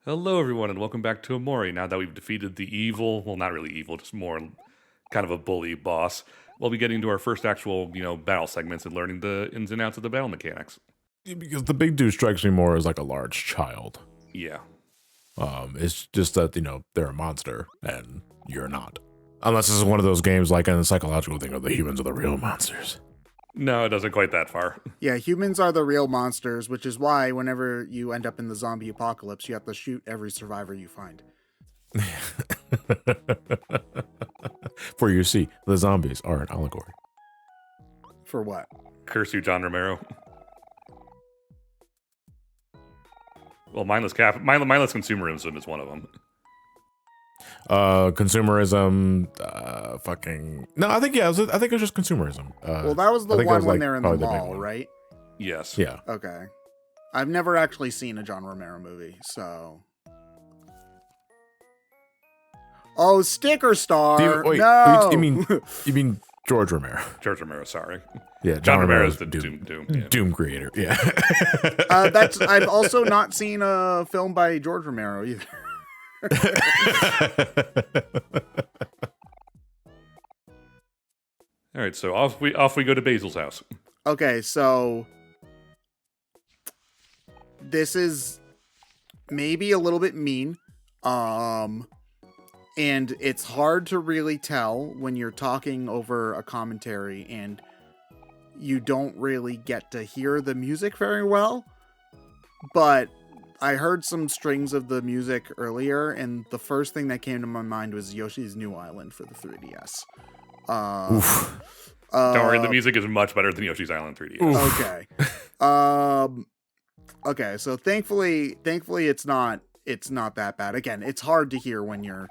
Hello, everyone, and welcome back to Omori. Now that we've defeated the evil, well, not really evil, just more kind of a bully boss, we'll be getting to our first actual, battle segments and learning the ins and outs of the battle mechanics. Because the big dude strikes me more as like a large child. Yeah. It's just that, they're a monster and you're not. Unless this is one of those games like in the psychological thing of the humans are the real monsters. No, it doesn't quite that far. Yeah, humans are the real monsters, which is why whenever you end up in the zombie apocalypse, you have to shoot every survivor you find. For you see, the zombies are an allegory. For what? Curse you, John Romero. Well, mindless consumerism is one of them. Consumerism, no, I think it was just consumerism. Well, that was the one when they're in the mall, right? Yes. Yeah. Okay. I've never actually seen a John Romero movie, so. Oh, Sticker Star! Wait, no! you mean George Romero? George Romero, sorry. Yeah, John Romero is the Doom. Yeah. Doom creator. Yeah. I've also not seen a film by George Romero either. All right, so off we go to Basil's house. Okay, so this is maybe a little bit mean, and it's hard to really tell when you're talking over a commentary and you don't really get to hear the music very well, but I heard some strings of the music earlier, and the first thing that came to my mind was Yoshi's New Island for the 3DS. Don't worry, the music is much better than Yoshi's Island 3DS. Okay. Okay, so thankfully it's not that bad. Again, it's hard to hear when you're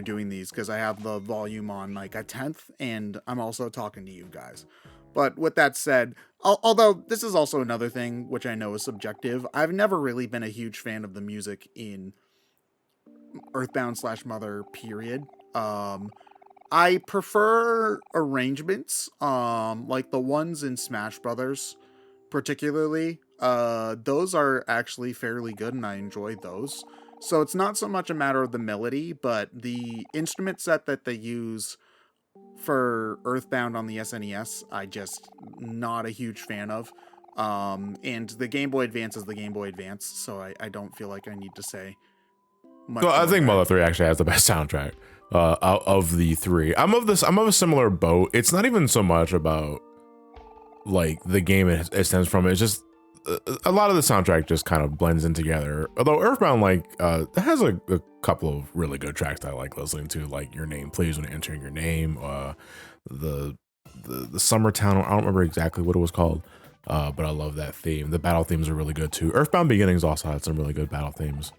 doing these because I have the volume on like a 10th, and I'm also talking to you guys. But with that said, although this is also another thing which I know is subjective, I've never really been a huge fan of the music in Earthbound/Mother, period. I prefer arrangements, like the ones in Smash Brothers, particularly. Those are actually fairly good, and I enjoy those. So it's not so much a matter of the melody, but the instrument set that they use for Earthbound on the SNES, I just not a huge fan of. And the Game Boy Advance is the Game Boy Advance, so I don't feel like I need to say much. Well, I think Mother 3 actually has the best soundtrack of the three. I'm of a similar boat. It's not even so much about like the game it stems from. It's just a lot of the soundtrack just kind of blends in together. Although Earthbound it has a couple of really good tracks that I like listening to, like Your Name Please when entering your name, the Summer Town. I don't remember exactly what it was called, but I love that theme. The battle themes are really good too. Earthbound Beginnings also had some really good battle themes.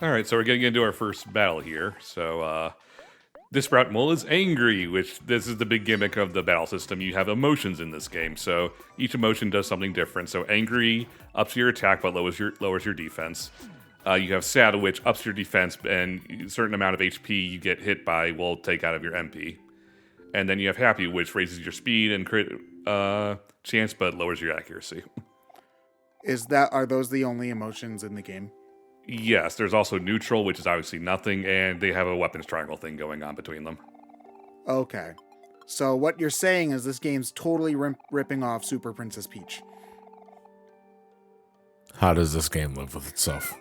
All right, so we're getting into our first battle here. So this Sprout Mole is angry, which this is the big gimmick of the battle system. You have emotions in this game, so each emotion does something different. So angry ups your attack but lowers your defense. You have sad, which ups your defense, and a certain amount of HP you get hit by will take out of your MP. And then you have happy, which raises your speed and crit chance but lowers your accuracy. Are those the only emotions in the game? Yes, there's also neutral, which is obviously nothing, and they have a weapons triangle thing going on between them. Okay. So what you're saying is this game's totally ripping off Super Princess Peach. How does this game live with itself?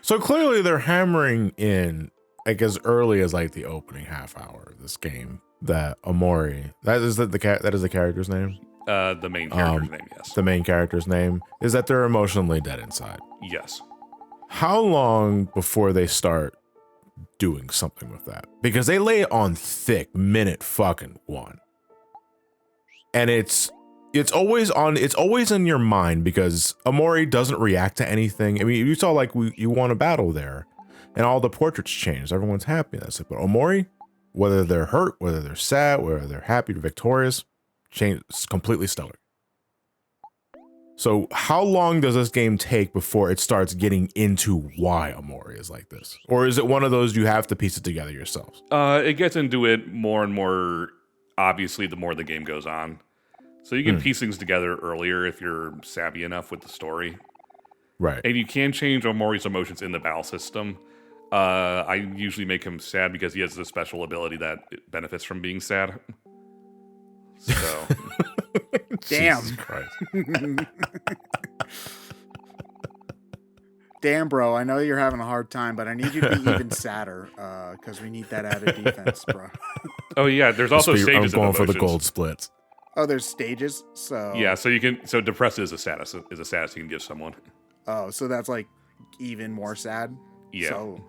So clearly they're hammering in, like, as early as like the opening half hour of this game that Omori, that is the character's name? The main character's name, yes. The main character's name is that they're emotionally dead inside. Yes. How long before they start doing something with that? Because they lay it on thick minute fucking one. And it's always in your mind because Omori doesn't react to anything. I mean, you saw like you won a battle there and all the portraits changed. Everyone's happy. That's it. But Omori, whether they're hurt, whether they're sad, whether they're happy or victorious, change completely stellar. So how long does this game take before it starts getting into why Omori is like this? Or is it one of those you have to piece it together yourselves? It gets into it more and more, obviously, the more the game goes on. So you can piece things together earlier if you're savvy enough with the story. Right. And you can change Omori's emotions in the battle system. I usually make him sad because he has this special ability that benefits from being sad. So, Damn. Jesus Christ. Damn, bro. I know you're having a hard time, but I need you to be even sadder because we need that added defense, bro. oh yeah, there's also I'm stages going of for the emotions. gold splits. Oh, there's stages. So Yeah, so you can. So depressed is a status. Is a status you can give someone. Oh, so that's like even more sad. Yeah. So,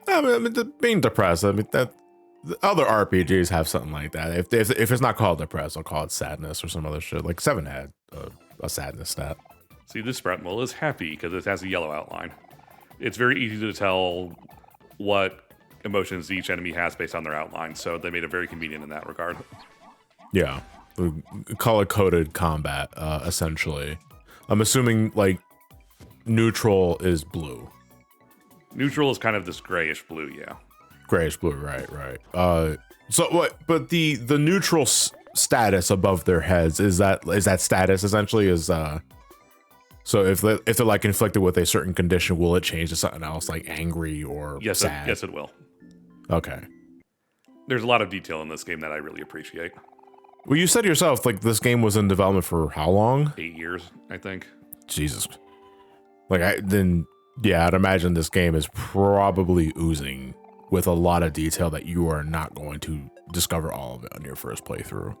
I mean, being depressed. I mean, that the other RPGs have something like that. If it's not called depressed, I'll call it sadness or some other shit. Like 7 had a sadness stat. See, this sprout mole is happy because it has a yellow outline. It's very easy to tell what emotions each enemy has based on their outline, so they made it very convenient in that regard. Yeah, color-coded combat, essentially. I'm assuming like neutral is blue. Neutral is kind of this grayish blue, yeah. Grayish blue, right. So what? But the neutral status above their heads is that status essentially is so if they're like inflicted with a certain condition, will it change to something else like angry or sad? Yes, it will. Okay. There's a lot of detail in this game that I really appreciate. Well, you said yourself like this game was in development for how long? 8 years, I think. Jesus. I'd imagine this game is probably oozing with a lot of detail that you are not going to discover all of it on your first playthrough.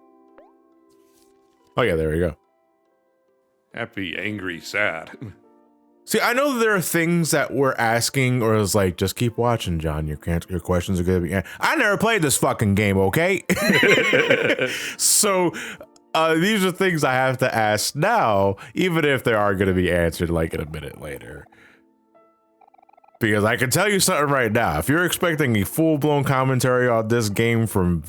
Oh yeah, there you go. Happy, angry, sad. See, I know there are things that we're asking, or it's like, just keep watching, John. Your questions are going to be. I never played this fucking game, okay? So these are things I have to ask now, even if they are going to be answered like in a minute later. Because I can tell you something right now. If you're expecting a full-blown commentary on this game from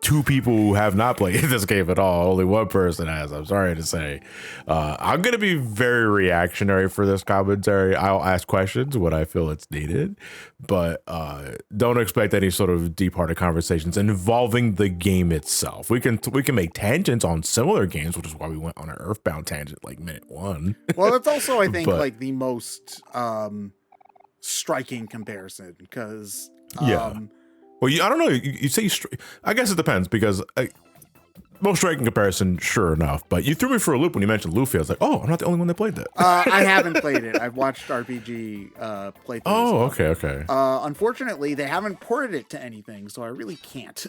2 people who have not played this game at all, only 1 person has, I'm sorry to say, I'm going to be very reactionary for this commentary. I'll ask questions when I feel it's needed, but don't expect any sort of deep-hearted conversations involving the game itself. We can make tangents on similar games, which is why we went on an Earthbound tangent like minute 1. well, that's also, I think, like the most striking comparison because Well, I don't know. You say I guess it depends because most striking comparison, sure enough. But you threw me for a loop when you mentioned Luffy. I was like, oh, I'm not the only one that played that. I haven't played it. I've watched RPG playthroughs. Oh, okay. Unfortunately, they haven't ported it to anything, so I really can't.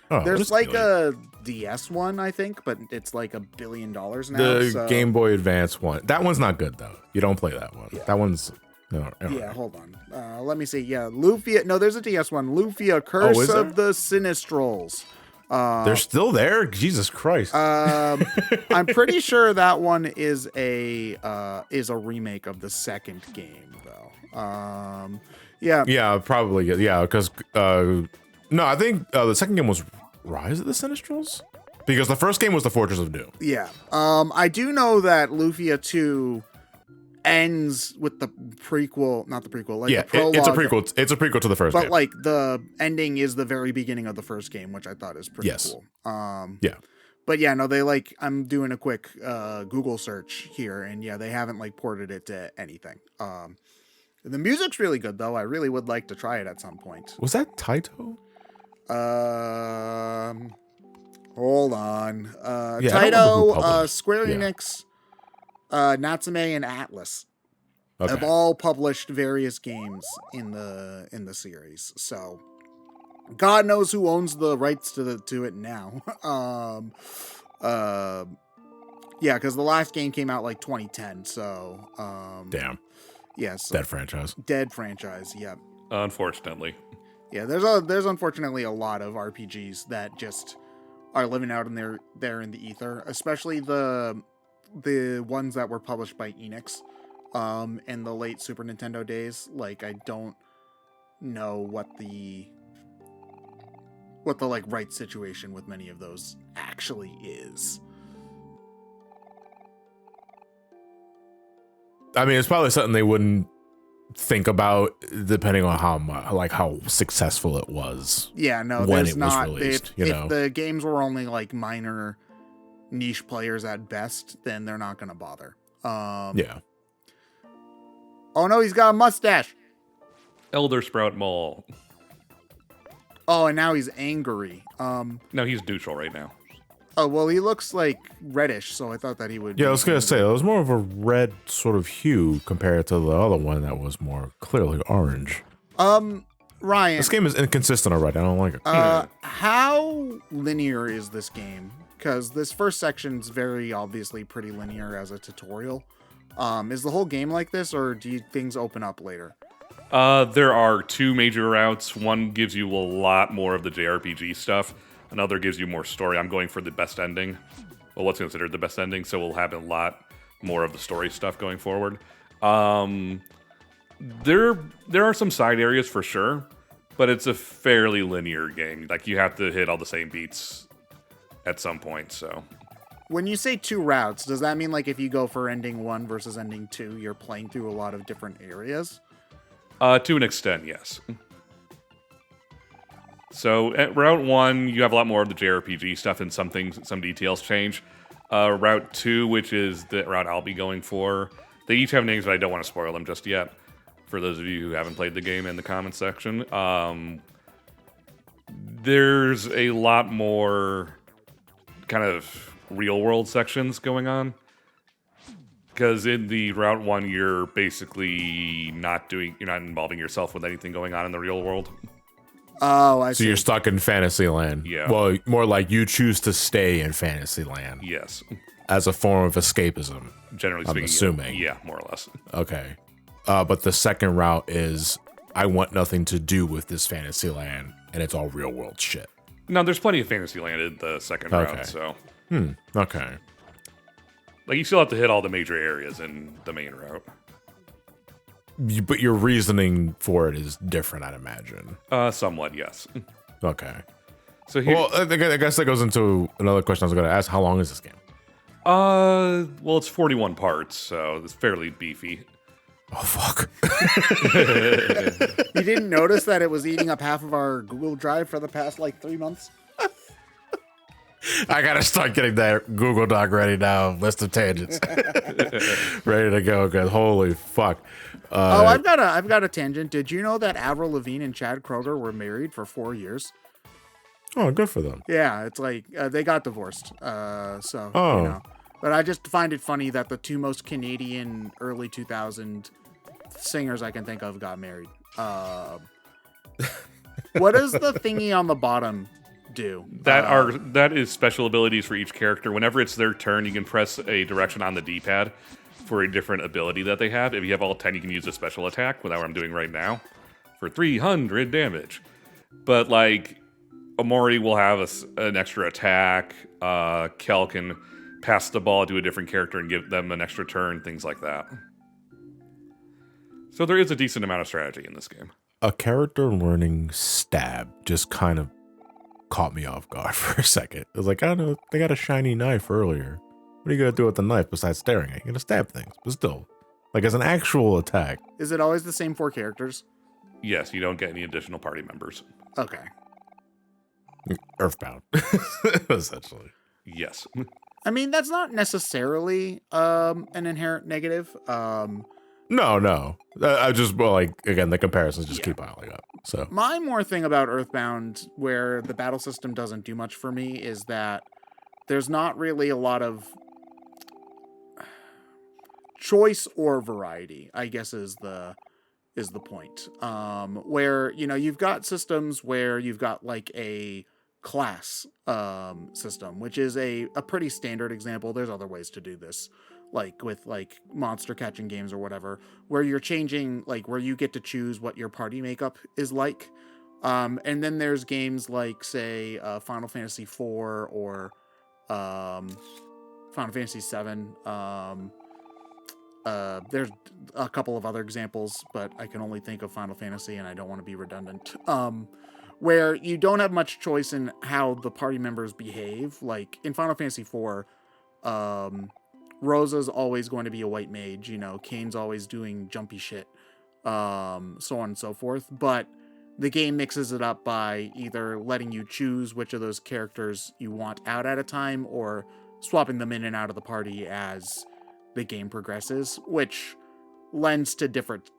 There's like a DS one, I think, but it's like $1 billion now. The Game Boy Advance one. That one's not good though. You don't play that one. Yeah. That one's. No, yeah, hold on. Let me see. Yeah, Lufia. No, there's a DS one. Lufia, Curse of the Sinistrals. They're still there? Jesus Christ. I'm pretty sure that one is a remake of the second game, though. Yeah. Yeah, probably. Yeah, because no, I think the second game was Rise of the Sinistrals, because the first game was the Fortress of Doom. Yeah. I do know that Lufia 2 ends with the prequel, not the prequel, like the prologue. It's a prequel. It's a prequel to the first game. But like the ending is the very beginning of the first game, which I thought is pretty cool. Yeah. But yeah, no, they like, I'm doing a quick Google search here, and yeah, they haven't like ported it to anything. The music's really good though. I really would like to try it at some point. Was that Taito? Hold on. Yeah, Taito, Square Enix, Natsume, and Atlas have all published various games in the series. So God knows who owns the rights to it now. Yeah, because the last game came out like 2010. So damn. Yes. Dead franchise. Yeah. Unfortunately. Yeah, there's unfortunately a lot of RPGs that just are living out in in the ether, especially the ones that were published by Enix in the late Super Nintendo days. Like, I don't know what the like right situation with many of those actually is. I mean, it's probably something they wouldn't think about depending on how successful it was. Yeah, no, when there's it not. was released, If the games were only like minor niche players at best, then they're not going to bother. Yeah. Oh no, he's got a mustache. Elder Sprout Mole. Oh, and now he's angry. No, he's neutral right now. Oh, well, he looks like reddish, so I thought that he would. Yeah, I be was gonna say angry. it was more of a red sort of hue compared to the other one that was more clearly orange. Ryan, This game is inconsistent already. I don't like it. how linear is this game? Because this first section's very obviously pretty linear as a tutorial. Is the whole game like this, or do things open up later? There are two major routes. One gives you a lot more of the JRPG stuff. Another gives you more story. I'm going for the best ending. Well, what's considered the best ending, so we'll have a lot more of the story stuff going forward. There are some side areas for sure, but it's a fairly linear game. Like, you have to hit all the same beats at some point, so... When you say two routes, does that mean like if you go for ending 1 versus ending 2, you're playing through a lot of different areas? To an extent, yes. So at Route 1, you have a lot more of the JRPG stuff and some details change. Route 2, which is the route I'll be going for, they each have names, but I don't want to spoil them just yet. For those of you who haven't played the game in the comments section. There's a lot more kind of real-world sections going on. Because in the Route 1, you're basically you're not involving yourself with anything going on in the real world. Oh, I So see. you're stuck in Fantasyland. Yeah. Well, more like you choose to stay in Fantasyland Yes. as a form of escapism. Generally I'm speaking. assuming. Yeah, more or less. Okay. But the second route is I want nothing to do with this Fantasyland, and it's all real world shit. No, there's plenty of Fantasyland in the second Okay. route, so... Okay. Like, you still have to hit all the major areas in the main route. But your reasoning for it is different, I'd imagine. Somewhat, yes. Okay. So here... Well, I guess that goes into another question I was going to ask. How long is this game? Well, it's 41 parts, so it's fairly beefy. Oh, fuck. You didn't notice that it was eating up half of our Google Drive for the past like 3 months? I got to start getting that Google Doc ready now. List of tangents. Ready to go, guys. Holy fuck. Oh, I've got a tangent. Did you know that Avril Lavigne and Chad Kroger were married for 4 years? Oh, good for them. Yeah, it's like they got divorced. So, Oh. you know. But I just find it funny that the two most Canadian early 2000 singers I can think of got married. What does the thingy on the bottom do? That is special abilities for each character. Whenever it's their turn, you can press a direction on the D-pad for a different ability that they have. If you have all 10, you can use a special attack, without what I'm doing right now, for 300 damage. But, like, Omori will have an extra attack. Kel can pass the ball to a different character and give them an extra turn, things like that. So there is a decent amount of strategy in this game. A character learning stab just kind of caught me off guard for a second. It was like, I don't know, they got a shiny knife earlier. What are you going to do with the knife besides staring at it? You're going to stab things, but still. Like, as an actual attack. Is it always the same 4 characters? Yes, you don't get any additional party members. Okay. Earthbound, essentially. Yes. I mean, that's not necessarily an inherent negative. No. I just, well, like, again, the comparisons just keep piling up. So My more thing about Earthbound, where the battle system doesn't do much for me, is that there's not really a lot of choice or variety, I guess is the point. Where, you know, you've got systems where you've got like a class system, which is a pretty standard example. There's other ways to do this, like with like monster catching games or whatever, where you're changing, like where you get to choose what your party makeup is like. And then there's games like, say, Final Fantasy IV or Final Fantasy VII. There's a couple of other examples, but I can only think of Final Fantasy, and I don't want to be redundant. Where you don't have much choice in how the party members behave. Like in Final Fantasy IV, Rosa's always going to be a white mage, you know, Kane's always doing jumpy shit, so on and so forth. But the game mixes it up by either letting you choose which of those characters you want out at a time, or swapping them in and out of the party as the game progresses, which lends to different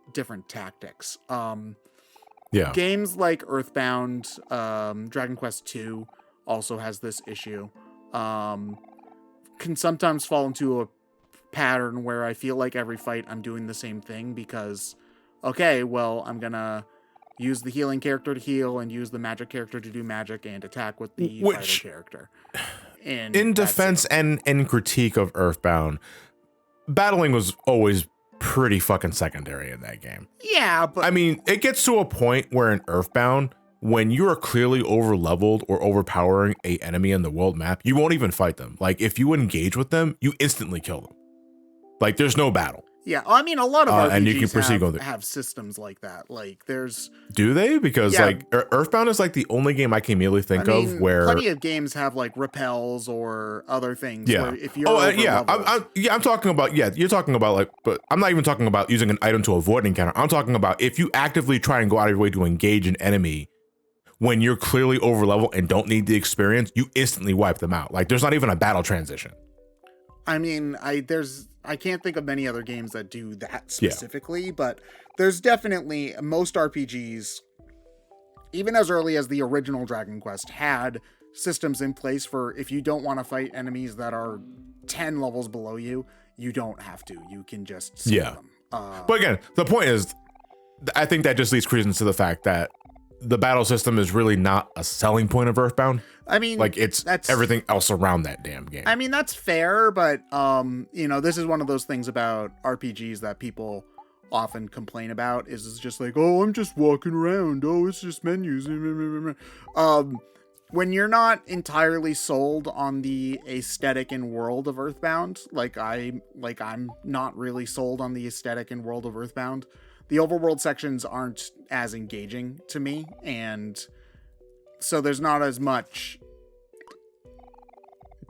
tactics. Yeah. Games like Earthbound, Dragon Quest II also has this issue. Can sometimes fall into a pattern where I feel like every fight I'm doing the same thing because, okay, well, I'm gonna use the healing character to heal and use the magic character to do magic and attack with the fighter character. And in defense and critique of Earthbound, battling was always pretty fucking secondary in that game. Yeah, but I mean, it gets to a point where in Earthbound, when you are clearly over leveled or overpowering a enemy in the world map, you won't even fight them. Like if you engage with them, you instantly kill them. Like there's no battle. Yeah, I mean, a lot of RPGs and you can proceed have systems like that. Like, do they? Because like Earthbound is like the only game I can immediately think of where plenty of games have like repels or other things. Yeah. Where if you're I'm talking about you're talking about like, but I'm not even talking about using an item to avoid an encounter. I'm talking about if you actively try and go out of your way to engage an enemy when you're clearly over level and don't need the experience, you instantly wipe them out. Like there's not even a battle transition. I mean, I can't think of many other games that do that specifically, but there's definitely most RPGs, even as early as the original Dragon Quest, had systems in place for if you don't want to fight enemies that are 10 levels below you, you don't have to. You can just skip them. But again, the point is, I think that just leads credence to the fact that the battle system is really not a selling point of Earthbound. I mean, like that's everything else around that damn game. I mean, that's fair, but this is one of those things about RPGs that people often complain about is it's just like, oh, I'm just walking around. Oh, it's just menus. When you're not entirely sold on the aesthetic and world of Earthbound, I'm not really sold on the aesthetic and world of Earthbound. The overworld sections aren't as engaging to me, and so there's not as much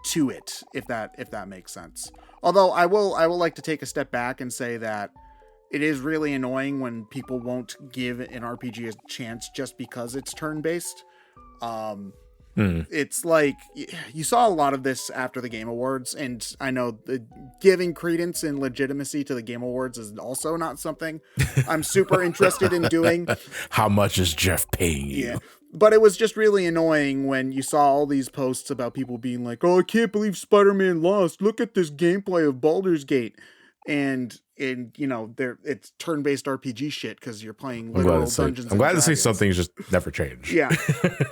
to it, if that makes sense. Although I will like to take a step back and say that it is really annoying when people won't give an RPG a chance just because it's turn-based. It's like you saw a lot of this after the Game Awards, and I know giving credence and legitimacy to the Game Awards is also not something I'm super interested in doing. How much is Jeff paying you? Yeah. But it was just really annoying when you saw all these posts about people being like, oh, I can't believe Spider-Man lost. Look at this gameplay of Baldur's Gate. And it's turn-based RPG shit because you're playing literal Dungeons. I'm glad to see something's just never changed. Yeah,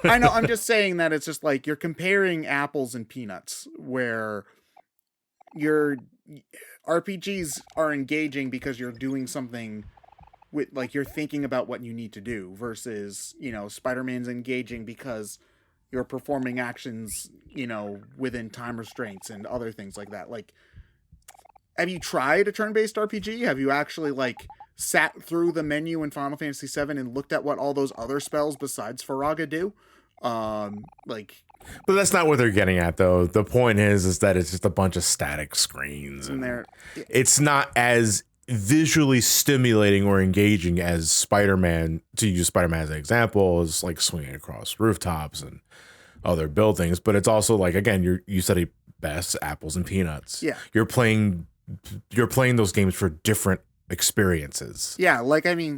I know. I'm just saying that it's just like you're comparing apples and peanuts, where your RPGs are engaging because you're doing something with, like, you're thinking about what you need to do, versus Spider-Man's engaging because you're performing actions within time restraints and other things like that. Like, have you tried a turn-based RPG? Have you actually sat through the menu in Final Fantasy VII and looked at what all those other spells besides Faraga do? But that's not what they're getting at, though. The point is that it's just a bunch of static screens, and it's not as visually stimulating or engaging as Spider-Man. To use Spider-Man as an example, is like swinging across rooftops and other buildings. But it's also like, again, you said it best, apples and peanuts. Yeah, you're playing those games for different experiences. Yeah,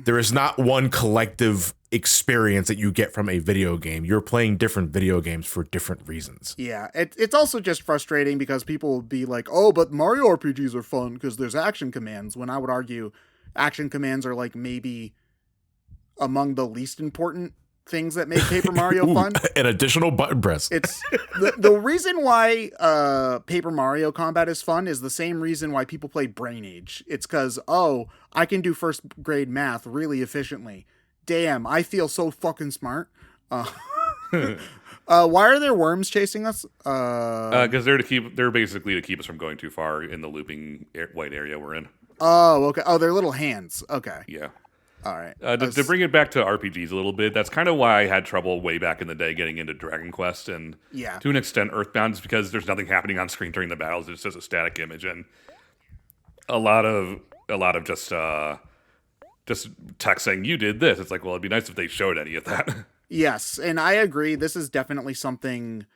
there is not one collective experience that you get from a video game. You're playing different video games for different reasons. Yeah, it's also just frustrating because people will be like, oh, but Mario RPGs are fun because there's action commands, when I would argue action commands are maybe among the least important things that make Paper Mario fun. An additional button press. It's the reason why Paper Mario combat is fun is the same reason why people play Brain Age. It's because, I can do first grade math really efficiently. Damn, I feel so fucking smart. Why are there worms chasing us? Because they're basically to keep us from going too far in the looping white area we're in. Oh, okay. Oh, they're little hands. Okay. Yeah. All right. To bring it back to RPGs a little bit, that's kind of why I had trouble way back in the day getting into Dragon Quest and to an extent Earthbound, is because there's nothing happening on screen during the battles. It's just a static image, and a lot of just text saying you did this. It's like, well, it'd be nice if they showed any of that. Yes, and I agree. This is definitely something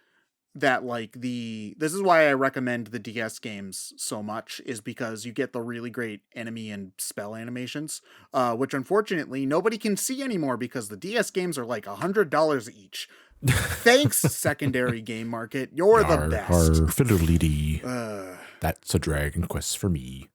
that like this is why I recommend the DS games so much, is because you get the really great enemy and spell animations, which unfortunately nobody can see anymore because the DS games are like $100 each. Thanks, secondary game market. You're the best. Fiddly-dee. That's a Dragon Quest for me.